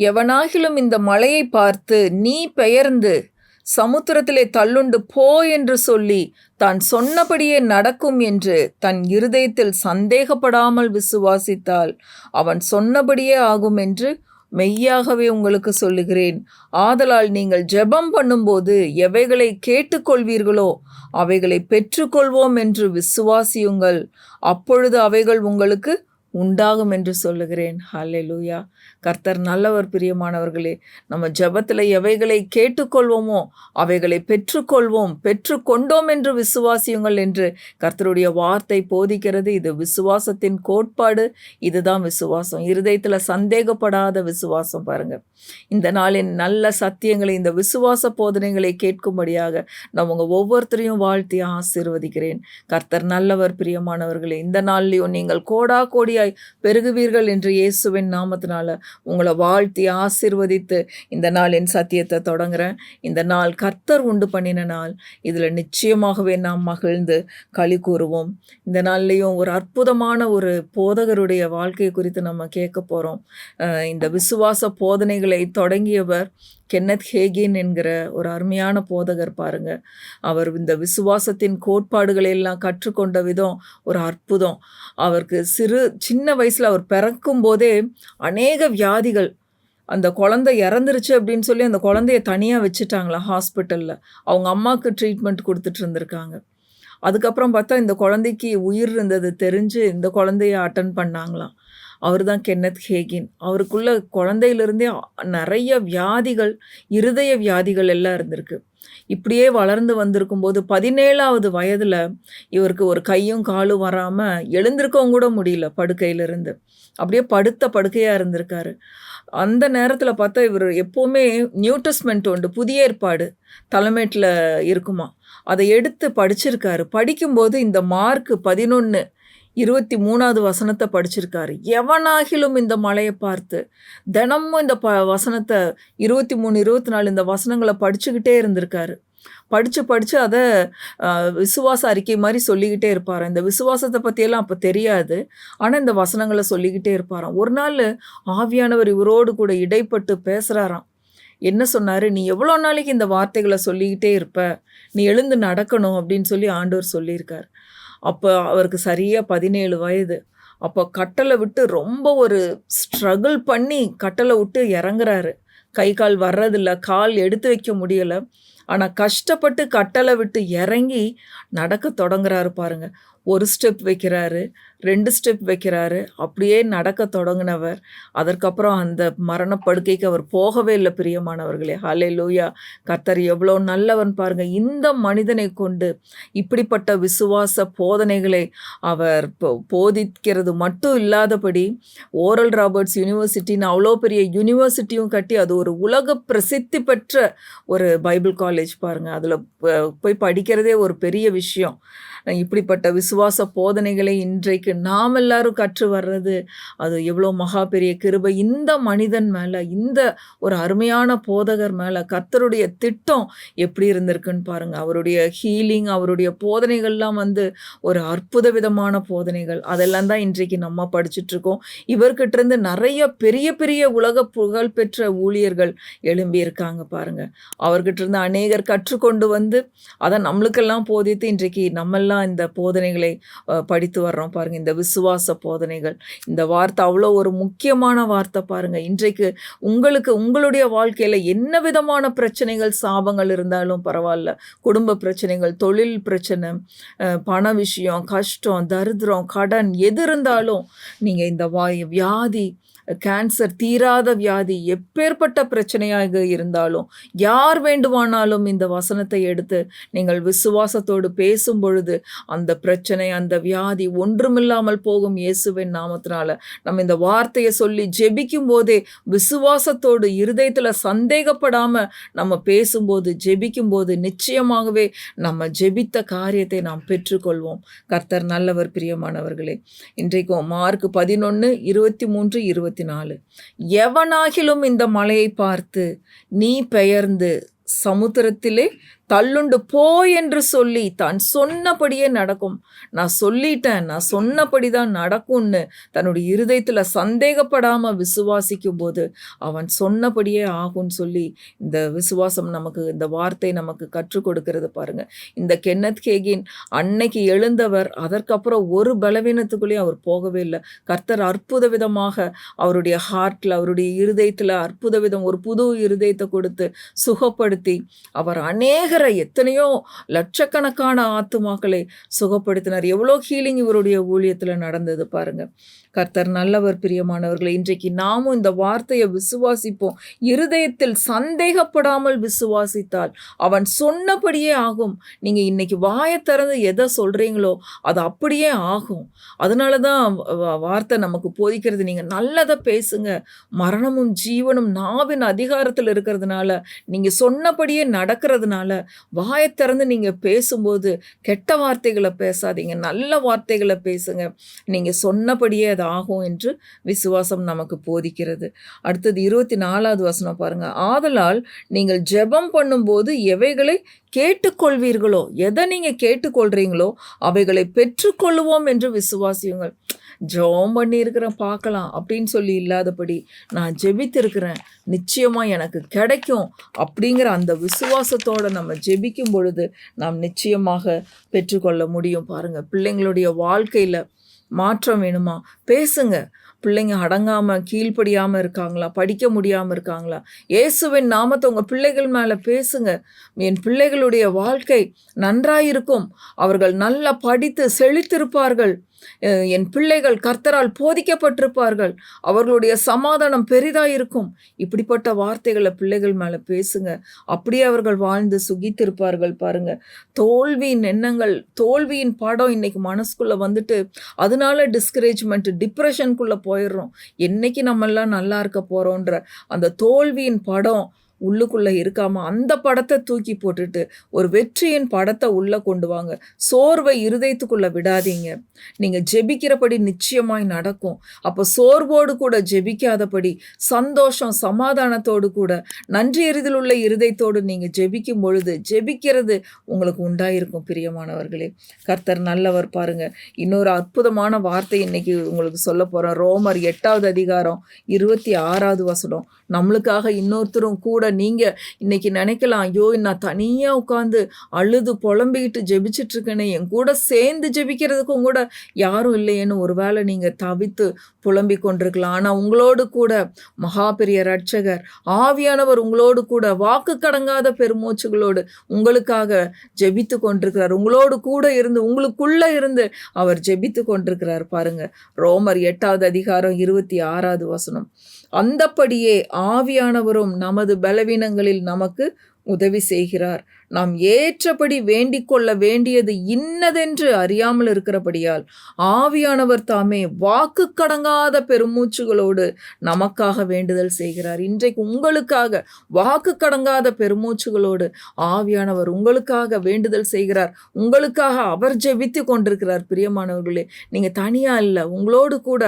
எவனாகிலும் இந்த மலையை பார்த்து நீ பெயர்ந்து சமுத்திரத்திலே தள்ளுண்டு போ என்று சொல்லி தான் சொன்னபடியே நடக்கும் என்று தன் இருதயத்தில் சந்தேகப்படாமல் விசுவாசித்தால் அவன் சொன்னபடியே ஆகும் என்று மெய்யாகவே உங்களுக்கு சொல்லுகிறேன். ஆதலால் நீங்கள் ஜெபம் பண்ணும்போது எவைகளை கேட்டுக்கொள்வீர்களோ அவைகளை பெற்றுக்கொள்வோம் என்று விசுவாசியுங்கள். அப்பொழுது அவைகள் உங்களுக்கு உண்டாகும் என்று சொல்லுகிறேன். ஹல்லேலூயா. கர்த்தர் நல்லவர். பிரியமானவர்களே, நம்ம ஜெபத்தில் எவைகளை கேட்டுக்கொள்வோமோ அவைகளை பெற்றுக்கொள்வோம், பெற்றுக்கொண்டோம் என்று விசுவாசியுங்கள் என்று கர்த்தருடைய வார்த்தை போதிக்கிறது. இது விசுவாசத்தின் கோட்பாடு. இதுதான் விசுவாசம், இருதயத்தில் சந்தேகப்படாத விசுவாசம். பாருங்க, இந்த நாளின் நல்ல சத்தியங்களை, இந்த விசுவாச போதனைகளை கேட்கும்படியாக நான் உங்கள் ஒவ்வொருத்தரையும் வாழ்த்தி ஆசீர்வதிக்கிறேன். கர்த்தர் நல்லவர். பிரியமானவர்களே, இந்த நாள்லையும் நீங்கள் கோடா கோடியாய் பெருகுவீர்கள் என்று இயேசுவின் நாமத்தினால உங்களை வாழ்த்தி ஆசீர்வதித்து இந்த நாளின் சத்தியத்தை தொடங்குறேன். இந்த நாள் கர்த்தர் உண்டு பண்ணின நாள். இதில் நிச்சயமாகவே நாம் மகிழ்ந்து களி கூறுவோம். இந்த நாள்லேயும் ஒரு அற்புதமான ஒரு போதகருடைய வாழ்க்கை குறித்து நம்ம கேட்க போகிறோம். இந்த விசுவாச போதனைகளை தொடங்கியவர் கென்னத் ஹேகின் என்கிற ஒரு அருமையான போதகர். பாருங்க, அவர் இந்த விசுவாசத்தின் கோட்பாடுகளை எல்லாம் கற்றுக்கொண்ட விதம் ஒரு அற்புதம். அவருக்கு சின்ன வயசில் அவர் பிறக்கும் போதே அநேக வியாதிகள், அந்த குழந்தை இறந்துருச்சு அப்படின்னு சொல்லி அந்த குழந்தைய தனியாக வச்சுட்டாங்களா ஹாஸ்பிட்டலில். அவங்க அம்மாவுக்கு ட்ரீட்மெண்ட் கொடுத்துட்டு இருந்திருக்காங்க. அதுக்கப்புறம் பார்த்தா இந்த குழந்தைக்கு உயிர் இருந்தது தெரிஞ்சு இந்த குழந்தைய அட்டன் பண்ணாங்களாம். அவர் தான் கென்னத் ஹேகின். அவருக்குள்ள குழந்தையிலிருந்தே நிறைய வியாதிகள், இருதய வியாதிகள் எல்லாம் இருந்திருக்கு. இப்படியே வளர்ந்து வந்திருக்கும்போது 17வது வயதில் இவருக்கு ஒரு கையும் காலும் வராமல் எழுந்திருக்கவும் கூட முடியல படுக்கையிலிருந்து. அப்படியே படுத்த படுக்கையாக இருந்திருக்காரு. அந்த நேரத்தில் பார்த்தா இவர் எப்போவுமே நியூ டெஸ்ட்மெண்ட் உண்டு, புதிய ஏற்பாடு தலைமேட்டில் இருக்குமா, அதை எடுத்து படிச்சிருக்காரு. படிக்கும்போது இந்த மார்க் 11:23 வசனத்தை படிச்சிருக்காரு. எவனாகிலும் இந்த மலையை பார்த்து தினமும் இந்த வசனத்தை 23, 24 இந்த வசனங்களை படிச்சுக்கிட்டே இருந்திருக்காரு. படித்து அதை விசுவாச அறிக்கை மாதிரி சொல்லிக்கிட்டே இருப்பார். இந்த விசுவாசத்தை பற்றியெல்லாம் அப்போ தெரியாது, ஆனால் இந்த வசனங்களை சொல்லிக்கிட்டே இருப்பாராம். ஒரு நாள் ஆவியானவர் இவரோடு கூட இடைப்பட்டு பேசுகிறாராம். என்ன சொன்னார்? நீ எவ்வளோ நாளைக்கு இந்த வார்த்தைகளை சொல்லிக்கிட்டே இருப்ப, நீ எழுந்து நடக்கணும் அப்படின்னு சொல்லி ஆண்டவர் சொல்லியிருக்கார். அப்போ அவருக்கு சரியாக 17 வயது. அப்போ கட்டளை விட்டு ரொம்ப ஒரு ஸ்ட்ரகிள் பண்ணி கட்டளை விட்டு இறங்குறாரு. கை கால் வர்றதில்ல, கால் எடுத்து வைக்க முடியலை. ஆனால் கஷ்டப்பட்டு கட்டளை விட்டு இறங்கி நடக்க தொடங்குறாரு. பாருங்க, ஒரு ஸ்டெப் வைக்கிறாரு, 2 ஸ்டெப் வைக்கிறாரு. அப்படியே நடக்க தொடங்கினவர் அதற்கப்புறம் அந்த மரணப்படுக்கைக்கு அவர் போகவே இல்லை. பிரியமானவர்களே, ஹல்லேலூயா. கர்த்தர் எவ்வளோ நல்லவன் பாருங்க. இந்த மனிதனை கொண்டு இப்படிப்பட்ட விசுவாச போதனைகளை அவர் போதிக்கிறது மட்டும் இல்லாதபடி ஓரல் ராபர்ட்ஸ் யூனிவர்சிட்டின்னு அவ்வளோ பெரிய யூனிவர்சிட்டியும் கட்டி அது ஒரு உலக பிரசித்தி பெற்ற ஒரு பைபிள் காலேஜ். பாருங்க, அதில் போய் படிக்கிறதே ஒரு பெரிய விஷயம். இப்படிப்பட்ட விசுவாச போதனைகளை இன்றைக்கு நாம் எல்லாரும் கற்று வர்றது அது எவ்வளோ மகா பெரிய கிருபை. இந்த மனிதன் மேலே, இந்த ஒரு அருமையான போதகர் மேலே கர்த்தருடைய திட்டம் எப்படி இருந்திருக்குன்னு பாருங்கள். அவருடைய ஹீலிங், அவருடைய போதனைகள்லாம் ஒரு அற்புத விதமான போதனைகள். அதெல்லாம் தான் இன்றைக்கு நம்ம படிச்சுட்ருக்கோம். இவர்கிட்டருந்து நிறைய பெரிய பெரிய உலக புகழ் பெற்ற ஊழியர்கள் எழும்பியிருக்காங்க. பாருங்கள், அவர்கிட்டருந்து அநேகர் கற்றுக்கொண்டு அதை நம்மளுக்கெல்லாம் போதித்து இன்றைக்கு நம்மெல்லாம் இந்த போதனைகளை படித்து வர்றோம். பாருங்க, இந்த விசுவாச போதனைகள், இந்த வார்த்தை அவ்வளோ ஒரு முக்கியமான வார்த்தை. பாருங்க, இன்றைக்கு உங்களுக்கு உங்களுடைய வாழ்க்கையில் என்ன விதமான பிரச்சனைகள், சாபங்கள் இருந்தாலும் பரவாயில்ல, குடும்ப பிரச்சனைகள், தொழில் பிரச்சனை, பண விஷயம், கஷ்டம், தரித்திரம், கடன், எது இருந்தாலும் நீங்கள் இந்த வியாதி, கேன்சர், தீராத வியாதி, எப்பேற்பட்ட பிரச்சனையாக இருந்தாலும் யார் வேண்டுமானாலும் இந்த வசனத்தை எடுத்து நீங்கள் விசுவாசத்தோடு பேசும் பொழுது அந்த பிரச்சனை, அந்த வியாதி ஒன்றுமில்லாமல் போகும். இயேசுவின் நாமத்தினால நம்ம இந்த வார்த்தையை சொல்லி ஜெபிக்கும் போதே விசுவாசத்தோடு, இருதயத்தில் சந்தேகப்படாமல் நம்ம பேசும்போது, ஜெபிக்கும் போது நிச்சயமாகவே நம்ம ஜெபித்த காரியத்தை நாம் பெற்றுக்கொள்வோம். கர்த்தர் நல்லவர். பிரியமானவர்களே, இன்றைக்கும் மார்க் 11:23-24 எவனாகிலும் இந்த மலையை பார்த்து நீ பெயர்ந்து சமுத்திரத்திலே தள்ளுண்டு போ என்று சொல்லி தான் சொன்னபடியே நடக்கும். நான் சொல்லிட்டேன், நான் சொன்னபடி தான் நடக்கும்னு தன்னுடைய இருதயத்தில் சந்தேகப்படாமல் விசுவாசிக்கும் போது அவன் சொன்னபடியே ஆகும்னு சொல்லி இந்த விசுவாசம் நமக்கு, இந்த வார்த்தை நமக்கு கற்றுக் கொடுக்கிறது பாருங்க. இந்த கென்னத் கேகின் அன்னைக்கு எழுந்தவர் அதற்கப்புறம் ஒரு பலவீனத்துக்குள்ளேயும் அவர் போகவே இல்லை. கர்த்தர் அற்புத விதமாக அவருடைய ஹார்ட்டில், அவருடைய இருதயத்தில் அற்புத விதம் ஒரு புது இருதயத்தை கொடுத்து சுகப்படுத்தி அவர் அநேகரை, எத்தனையோ லட்சக்கணக்கான ஆத்துமாக்களை சுகப்படுத்தினார். எவ்வளோ ஹீலிங் இவருடைய ஊழியத்தில் நடந்தது பாருங்க. கர்த்தர் நல்லவர். பிரியமானவர்களை, இன்றைக்கு நாமும் இந்த வார்த்தையை விசுவாசிப்போம். இருதயத்தில் சந்தேகப்படாமல் விசுவாசித்தால் அவன் சொன்னபடியே ஆகும். நீங்கள் இன்னைக்கு வாயை திறந்து எதை சொல்கிறீங்களோ அது அப்படியே ஆகும். அதனால தான் வார்த்தை நமக்கு போதிக்கிறது, நீங்கள் நல்லதை பேசுங்க. மரணமும் ஜீவனும் நாவின் அதிகாரத்தில் இருக்கிறதுனால, நீங்கள் சொன்னபடியே நடக்கிறதுனால, வாயை திறந்து நீங்கள் பேசும்போது கெட்ட வார்த்தைகளை பேசாதீங்க, நல்ல வார்த்தைகளை பேசுங்க. நீங்கள் சொன்னபடியே அது ஆகும் என்று விசுவாசம் நமக்கு போதிக்கிறது. அடுத்தது 24வது வசனம் பாருங்க. ஆதலால் நீங்கள் ஜெபம் பண்ணும்போது எவைகளை கேட்டுக்கொள்வீர்களோ, எதை நீங்கள் கேட்டுக்கொள்றீங்களோ அவைகளை பெற்றுக்கொள்வோம் என்று விசுவாசியுங்கள். ஜெபம் பண்ணியிருக்கிறேன் பார்க்கலாம் அப்படின்னு சொல்லி இல்லாதபடி, நான் ஜெபித்திருக்கிறேன் நிச்சயமாக எனக்கு கிடைக்கும் அப்படிங்கிற அந்த விசுவாசத்தோடு நம்ம ஜெபிக்கும் பொழுது நாம் நிச்சயமாக பெற்றுக்கொள்ள முடியும். பாருங்கள், பிள்ளைங்களுடைய வாழ்க்கையில் மாற்றம் வேணுமா? பேசுங்க. பிள்ளைங்க அடங்காமல் கீழ்ப்படியாமல் இருக்காங்களா? படிக்க முடியாமல் இருக்காங்களா? இயேசுவின் நாமத்தை உங்கள் பிள்ளைகள் மேலே பேசுங்க. என் பிள்ளைகளுடைய வாழ்க்கை நன்றாயிருக்கும், அவர்கள் நல்லா படித்து செழித்திருப்பார்கள், என் பிள்ளைகள் கர்த்தரால் போதிக்கப்பட்டிருப்பார்கள், அவர்களுடைய சமாதானம் பெரிதாயிருக்கும். இப்படிப்பட்ட வார்த்தைகளை பிள்ளைகள் மேலே பேசுங்க. அப்படியே அவர்கள் வாழ்ந்து சுகித்திருப்பார்கள். பாருங்க, தோல்வியின் எண்ணங்கள், தோல்வியின் படம் இன்னைக்கு மனசுக்குள்ளே வந்துட்டு அதனால டிஸ்கரேஜ்மெண்ட், டிப்ரெஷனுக்குள்ளே போயிடுறோம். என்னைக்கு நம்மெல்லாம் நல்லா இருக்க போகிறோன்ற அந்த தோல்வியின் படம் உள்ளுக்குள்ளே இருக்காமல் அந்த படத்தை தூக்கி போட்டுட்டு ஒரு வெற்றியின் படத்தை உள்ளே கொண்டு வாங்க. சோர்வை இருதயத்துக்குள்ளே விடாதீங்க. நீங்கள் ஜெபிக்கிறபடி நிச்சயமாய் நடக்கும். அப்போ சோர்வோடு கூட ஜெபிக்காதபடி சந்தோஷம் சமாதானத்தோடு கூட நன்றி எறிதல் உள்ள இருதயத்தோடு நீங்கள் ஜெபிக்கும் பொழுது ஜெபிக்கிறது உங்களுக்கு உண்டாயிருக்கும். பிரியமானவர்களே, கர்த்தர் நல்லவர். பாருங்க, இன்னொரு அற்புதமான வார்த்தை இன்னைக்கு உங்களுக்கு சொல்ல போகிறோம். ரோமர் 8வது அதிகாரம் 26வது வசனம். நம்மளுக்காக இன்னொருத்தரும் கூட, நீங்கள் இன்னைக்கு நினைக்கலாம், ஐயோ நான் தனியாக உட்காந்து அழுது புலம்பிக்கிட்டு ஜெபிச்சிட்ருக்கேனே, என் கூட சேர்ந்து ஜெபிக்கிறதுக்கும் கூட யாரும் இல்லையேன்னு ஒருவேளை நீங்கள் தவித்து புலம்பிக் கொண்டிருக்கலாம். ஆனால் உங்களோடு கூட மகா பெரிய ரட்சகர் ஆவியானவர் உங்களோடு கூட வாக்கு கடங்காத பெருமூச்சுகளோடு உங்களுக்காக ஜெபித்து கொண்டிருக்கிறார். உங்களோடு கூட இருந்து, உங்களுக்குள்ளே இருந்து அவர் ஜெபித்து கொண்டிருக்கிறார். பாருங்க, ரோமர் 8வது அதிகாரம் 26வது வசனம். அந்தப்படியே ஆவியானவரும் நமது பலவீனங்களில் நமக்கு உதவி செய்கிறார். நாம் ஏற்றபடி வேண்டிக் கொள்ள வேண்டியது இன்னதென்று அறியாமல் இருக்கிறபடியால் ஆவியானவர் தாமே வாக்கு கடங்காத பெருமூச்சுகளோடு நமக்காக வேண்டுதல் செய்கிறார். இன்றைக்கு உங்களுக்காக வாக்கு கடங்காத பெருமூச்சுகளோடு ஆவியானவர் உங்களுக்காக வேண்டுதல் செய்கிறார். உங்களுக்காக அவர் ஜெபித்து கொண்டிருக்கிறார். பிரியமானவர்களே, நீங்கள் தனியாக இல்லை, உங்களோடு கூட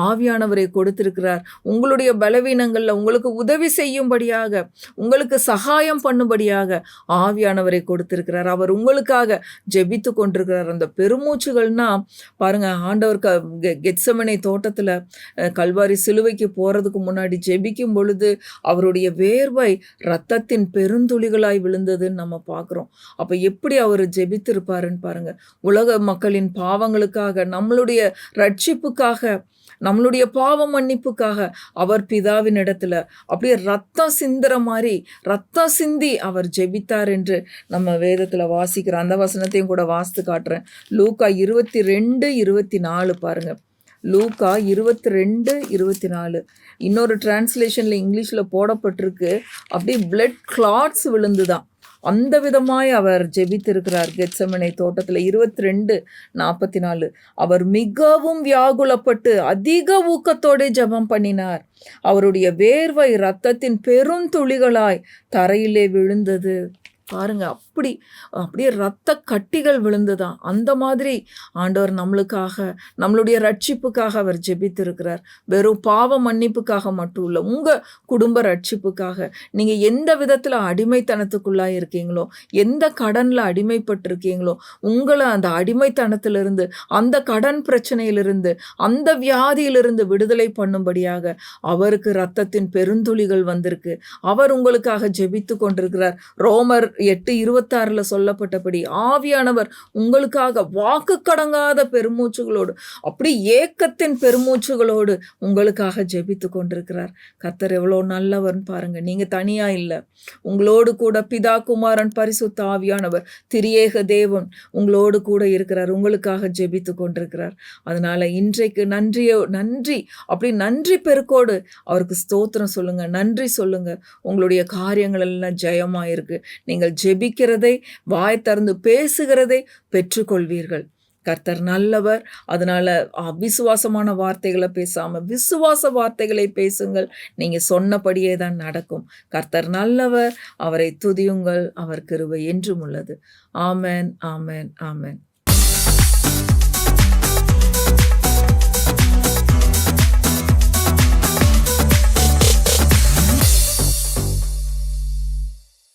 ஆவியானவரை கொடுத்திருக்கிறார். உங்களுடைய பலவீனங்களில் உங்களுக்கு உதவி செய்யும்படியாக, உங்களுக்கு சகாயம் பண்ணும்படியாக ஆவியானவரை கொடுத்திருக்கிறார். அவர் உங்களுக்காக ஜெபித்து கொண்டிருக்கிறார். அந்த பெருமூச்சுகள்னா பாருங்க, ஆண்டவர் கெத்செமனே தோட்டத்தில் கல்வாரி சிலுவைக்கு போகிறதுக்கு முன்னாடி ஜெபிக்கும் பொழுது அவருடைய வேர்வை இரத்தத்தின் பெருந்துளிகளாய் விழுந்ததுன்னு நம்ம பார்க்குறோம். அப்போ எப்படி அவர் ஜெபித்திருப்பாருன்னு பாருங்க. உலக மக்களின் பாவங்களுக்காக, நம்மளுடைய ரட்சிப்புக்காக, நம்மளுடைய பாவ மன்னிப்புக்காக அவர் பிதாவின் இடத்துல அப்படியே ரத்தம் சிந்துற மாதிரி ரத்தம் சிந்தி அவர் ஜெபித்தார் என்று நம்ம வேதத்தில் வாசிக்கிறோம். அந்த வசனத்தையும் கூட வாசித்து காட்டுறேன். லூக்கா 22:24 பாருங்க. லூக்கா 22:24. இன்னொரு டிரான்ஸ்லேஷனில் இங்கிலீஷில் போடப்பட்டிருக்கு, அப்படியே பிளட் கிளாட்ஸ் விழுந்துதான். அந்த விதமாய் அவர் ஜெபித்திருக்கிறார் கெத்செமனே தோட்டத்தில். 22:44. அவர் மிகவும் வியாகுலப்பட்டு அதிக ஊக்கத்தோடு ஜெபம் பண்ணினார். அவருடைய வேர்வை இரத்தத்தின் பெருந்துளிகளாய் தரையிலே விழுந்தது. பாருங்க, அப்படியே இரத்த கட்டிகள் விழுந்துதான். அந்த மாதிரி ஆண்டவர் நம்மளுக்காக, நம்மளுடைய ரட்சிப்புக்காக அவர் ஜெபித்திருக்கிறார். வெறும் பாவ மன்னிப்புக்காக மட்டும் இல்ல, உங்க குடும்ப ரட்சிப்புக்காக. நீங்க எந்த விதத்துல அடிமைத்தனத்துக்குள்ளாய் இருக்கீங்களோ, எந்த கடன்ல அடிமைப்பட்டிருக்கீங்களோ, உங்கள அந்த அடிமைத்தனத்திலிருந்து, அந்த கடன் பிரச்சனையிலிருந்து, அந்த வியாதியிலிருந்து விடுதலை பண்ணும்படியாக அவருக்கு இரத்தத்தின் பெருந்துளிகள் வந்திருக்கு. அவர் உங்களுக்காக ஜெபித்துக் கொண்டிருக்கிறார். ரோமர் 8:26 சொல்லப்பட்டபடி ஆவியானவர் உங்களுக்காக வாக்கு கடங்காத பெருமூச்சுகளோடு, அப்படி ஏக்கத்தின் பெருமூச்சுகளோடு உங்களுக்காக ஜெபித்து கொண்டிருக்கிறார். கர்த்தர் எவ்வளோ நல்லவர்னு பாருங்க. நீங்க தனியா இல்லை, உங்களோடு கூட பிதா, குமாரன், பரிசுத்த ஆவியானவர் திரியேக தேவன் உங்களோடு கூட இருக்கிறார், உங்களுக்காக ஜெபித்து கொண்டிருக்கிறார். அதனால இன்றைக்கு நன்றி, அப்படி நன்றி பெருக்கோடு அவருக்கு ஸ்தோத்திரம் சொல்லுங்க, நன்றி சொல்லுங்க. உங்களுடைய காரியங்கள் எல்லாம் ஜெயமா இருக்கு. நீங்கள் ஜெபிக்கிறதை, வாய் திறந்து பேசுகிறதை பெற்றுக்கொள்வீர்கள். கர்த்தர் நல்லவர். அதனால அவிசுவாசமான வார்த்தைகளை பேசாம விசுவாச வார்த்தைகளை பேசுங்கள். நீங்க சொன்னபடியே தான் நடக்கும். கர்த்தர் நல்லவர். அவரை துதியுங்கள். அவர் கிருபை என்றும் உள்ளது. ஆமென், ஆமென், ஆமென்.